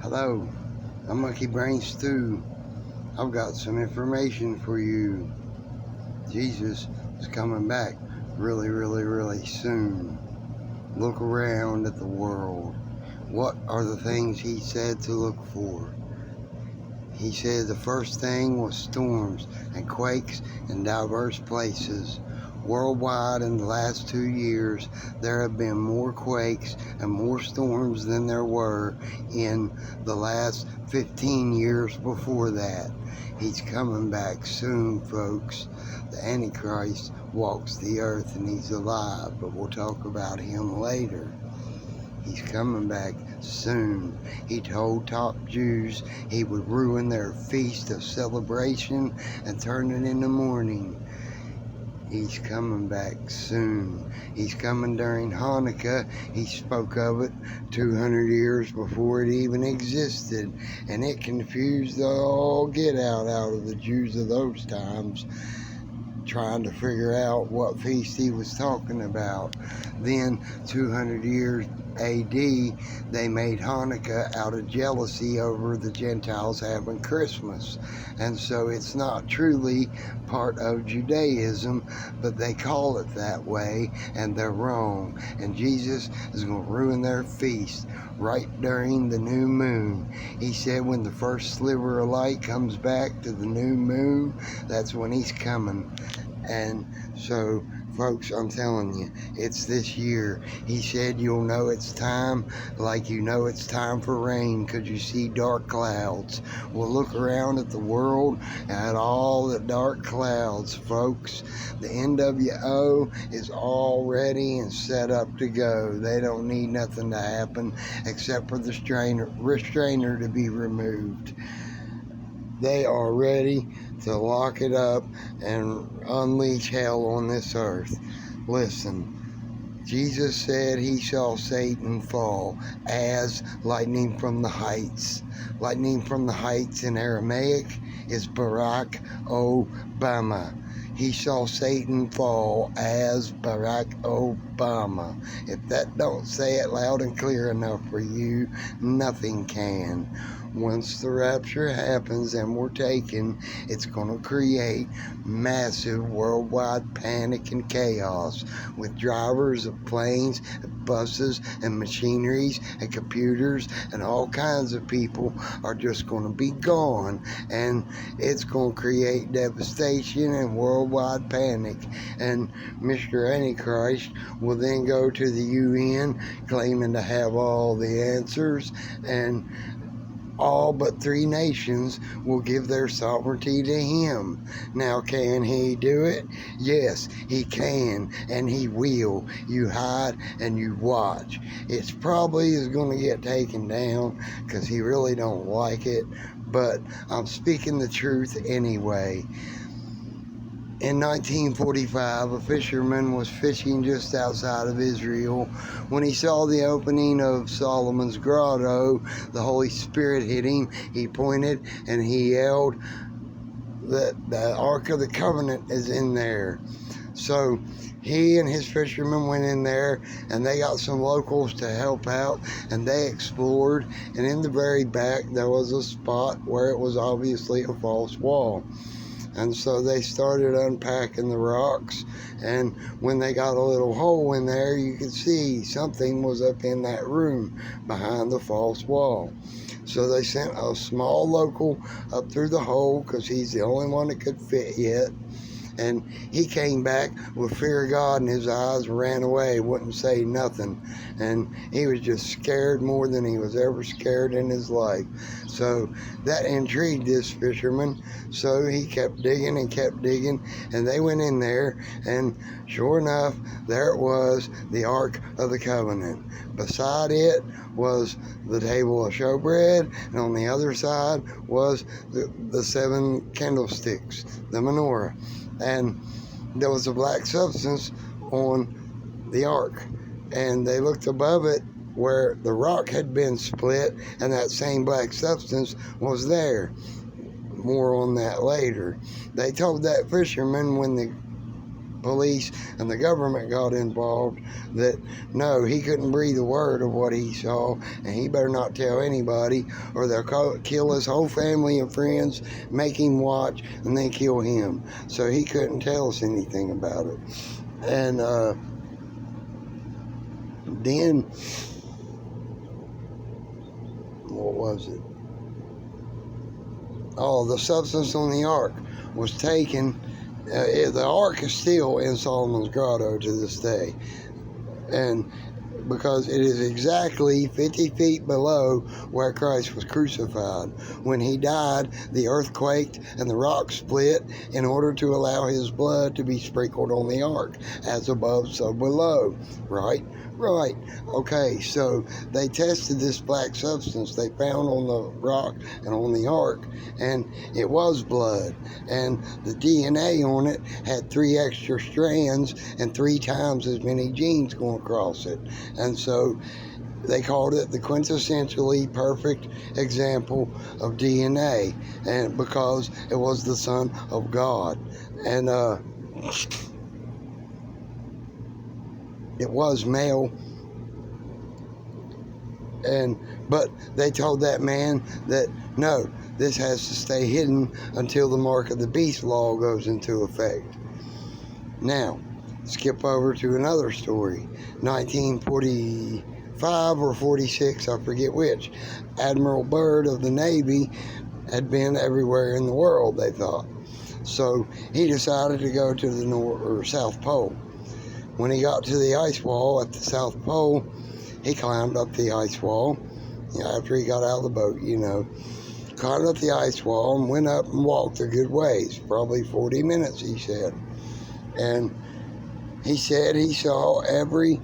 Hello, I'm Monkey Brain Stew. I've got some information for you. Jesus is coming back really, really, really soon. Look around at the world. What are the things he said to look for? He said the first thing was storms and quakes in diverse places. Worldwide in the last 2 years, there have been more quakes and more storms than there were in the last 15 years before that. He's coming back soon, folks. The Antichrist walks the earth and he's alive, but we'll talk about him later. He's coming back soon. He told top Jews he would ruin their feast of celebration and turn it into mourning. He's coming back soon. He's coming during Hanukkah. He spoke of it 200 years before it even existed, and it confused the all get out of the Jews of those times, trying to figure out what feast he was talking about. Then 200 years AD, they made Hanukkah out of jealousy over the Gentiles having Christmas. And so it's not truly part of Judaism, but they call it that way, and they're wrong. And Jesus is going to ruin their feast right during the new moon. He said when the first sliver of light comes back to the new moon, that's when he's coming. And so, folks, I'm telling you, it's this year. He said you'll know it's time like you know it's time for rain because you see dark clouds. Well, look around at the world at all the dark clouds, folks. The NWO is all ready and set up to go. They don't need nothing to happen except for the restrainer to be removed. They are ready to lock it up and unleash hell on this earth. Listen, Jesus said he saw Satan fall as lightning from the heights. Lightning from the heights in Aramaic is Barack Obama. He saw Satan fall as Barack Obama. If that don't say it loud and clear enough for you, nothing can. Once the rapture happens and we're taken, it's going to create massive worldwide panic and chaos with drivers of planes, buses, and machineries and computers, and all kinds of people are just going to be gone, and it's going to create devastation and worldwide panic. And Mr. Antichrist will then go to the UN claiming to have all the answers, and all but 3 nations will give their sovereignty to him. Now, can he do it? Yes, he can, and he will. You hide and you watch. It's probably is going to get taken down because he really don't like it, but I'm speaking the truth anyway. In 1945, a fisherman was fishing just outside of Israel. When he saw the opening of Solomon's grotto, the Holy Spirit hit him. He pointed and he yelled that the Ark of the Covenant is in there. So he and his fishermen went in there, and they got some locals to help out, and they explored, and in the very back there was a spot where it was obviously a false wall. And so they started unpacking the rocks, and when they got a little hole in there, you could see something was up in that room behind the false wall. So they sent a small local up through the hole because he's the only one that could fit yet. And he came back with fear of God in his eyes, ran away, wouldn't say nothing. And he was just scared more than he was ever scared in his life. So that intrigued this fisherman. So he kept digging and kept digging. And they went in there, and sure enough, there it was, the Ark of the Covenant. Beside it was the table of showbread, and on the other side was the 7 candlesticks, the menorah. And there was a black substance on the ark, and they looked above it where the rock had been split, and that same black substance was there. More on that later. They told that fisherman when the police and the government got involved, that no, he couldn't breathe a word of what he saw, and he better not tell anybody, or they'll kill his whole family and friends, make him watch, and then kill him. So he couldn't tell us anything about it. And then, what was it? Oh, the substance on the ark was taken. The ark is still in Solomon's grotto to this day, and because it is exactly 50 feet below where Christ was crucified. When he died, the earth quaked and the rock split in order to allow his blood to be sprinkled on the ark, as above, so below. Right? Right. Okay, so they tested this black substance they found on the rock and on the ark, and it was blood. And the DNA on it had 3 extra strands and 3 times as many genes going across it. And so they called it the quintessentially perfect example of DNA, and because it was the Son of God. And it was male, but they told that man that no, this has to stay hidden until the mark of the beast law goes into effect. Now, skip over to another story. 1945 or 46, I forget which. Admiral Byrd of the Navy had been everywhere in the world, they thought. So he decided to go to the South Pole. When he got to the ice wall at the South Pole, he climbed up the ice wall, after he got out of the boat, climbed up the ice wall and went up and walked a good ways, probably 40 minutes, he said. And he said he saw every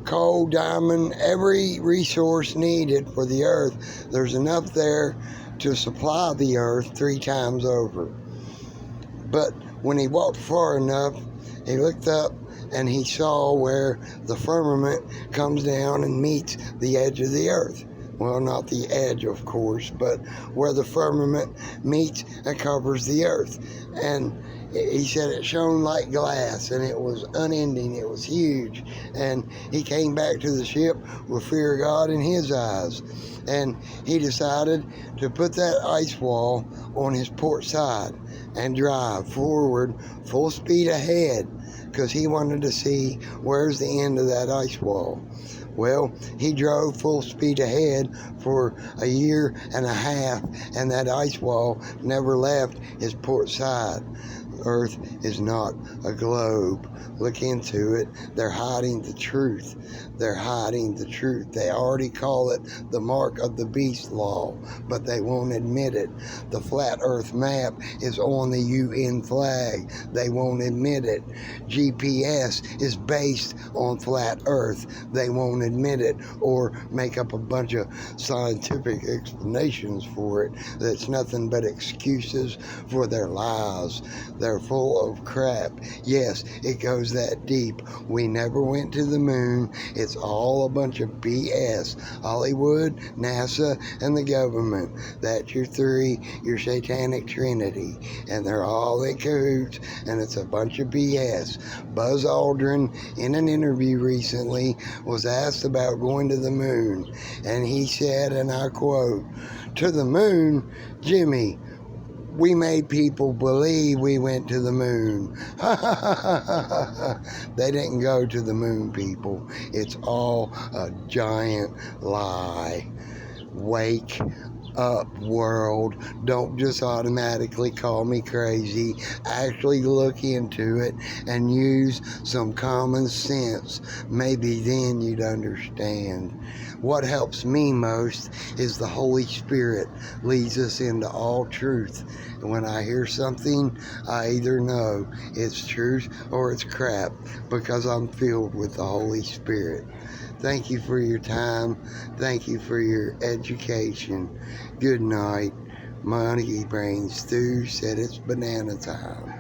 coal, diamond, every resource needed for the earth. There's enough there to supply the earth 3 times over. But when he walked far enough, he looked up and he saw where the firmament comes down and meets the edge of the earth. Well, not the edge, of course, but where the firmament meets and covers the earth. And he said it shone like glass, and it was unending. It was huge. And he came back to the ship with fear of God in his eyes. And he decided to put that ice wall on his port side and drive forward full speed ahead, because he wanted to see where's the end of that ice wall. Well, he drove full speed ahead for 1.5 years, and that ice wall never left his port side. Earth is not a globe. Look into it. They're hiding the truth. They're hiding the truth. They already call it the mark of the beast law, but they won't admit it. The flat earth map is on the UN flag. They won't admit it. GPS is based on flat earth. They won't admit it, or make up a bunch of scientific explanations for it. That's nothing but excuses for their lies. They're full of crap. Yes, it goes that deep. We never went to the moon. It's all a bunch of BS. Hollywood, NASA, and the government. That's your 3, your satanic trinity. And they're all in cahoots, and it's a bunch of BS. Buzz Aldrin, in an interview recently, was asked about going to the moon. And he said, and I quote, "To the moon, Jimmy, we made people believe we went to the moon." They didn't go to the moon, people. It's all a giant lie. Wake up, world. Don't just automatically call me crazy. Actually look into it and use some common sense. Maybe then you'd understand. What helps me most is the Holy Spirit leads us into all truth. And when I hear something, I either know it's truth or it's crap, because I'm filled with the Holy Spirit. Thank you for your time. Thank you for your education. Good night. Monkey Brain Stew said it's banana time.